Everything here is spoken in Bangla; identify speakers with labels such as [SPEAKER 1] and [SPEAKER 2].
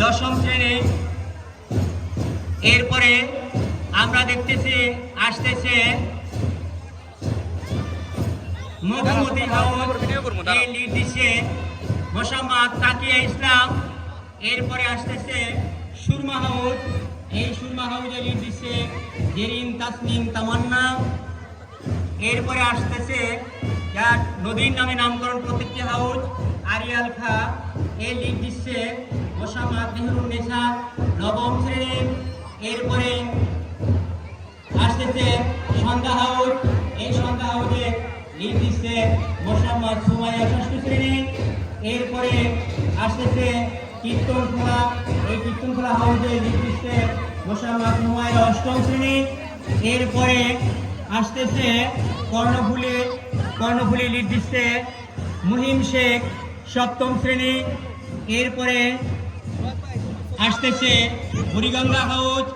[SPEAKER 1] দশম শ্রেণী। এরপরে আমরা দেখতেছি আসতেছে মধুমতি হাউস, এই লিড দিচ্ছে মোসাম্মদ তাকিয়া ইসলাম। এরপরে আসতেছে সুরমা হাউস, এই সুরমা হাউসে লিড দিচ্ছে জেরিন তাসনিম তামান্না। এরপরে আসতেছে যার নদীর নামে নামকরণ প্রত্যেকটি হাউস আরিয়াল খা, এই লিড দিচ্ছে মোসাম্মদ মেহরুন্নেসা নবম শ্রেণী। এরপরে আসতেছে সন্ধ্যা হাউস, এই সন্ধ্যা হাউসে লিড দিচ্ছে মোসাম্মদ সুমাইয়া ষষ্ঠ শ্রেণী। এরপরে আসতেছে কীর্তনখোলা, এই কীর্তনখোলা হাউসে লিড দিচ্ছে মোসাম্মদ সুমাইয়া অষ্টম শ্রেণী। এরপরে আসতেছে কর্ণফুলি লিড দিচ্ছে মুহিম শেখ সপ্তম শ্রেণী। এরপরে আসতেছে বুড়িগঙ্গা হাউস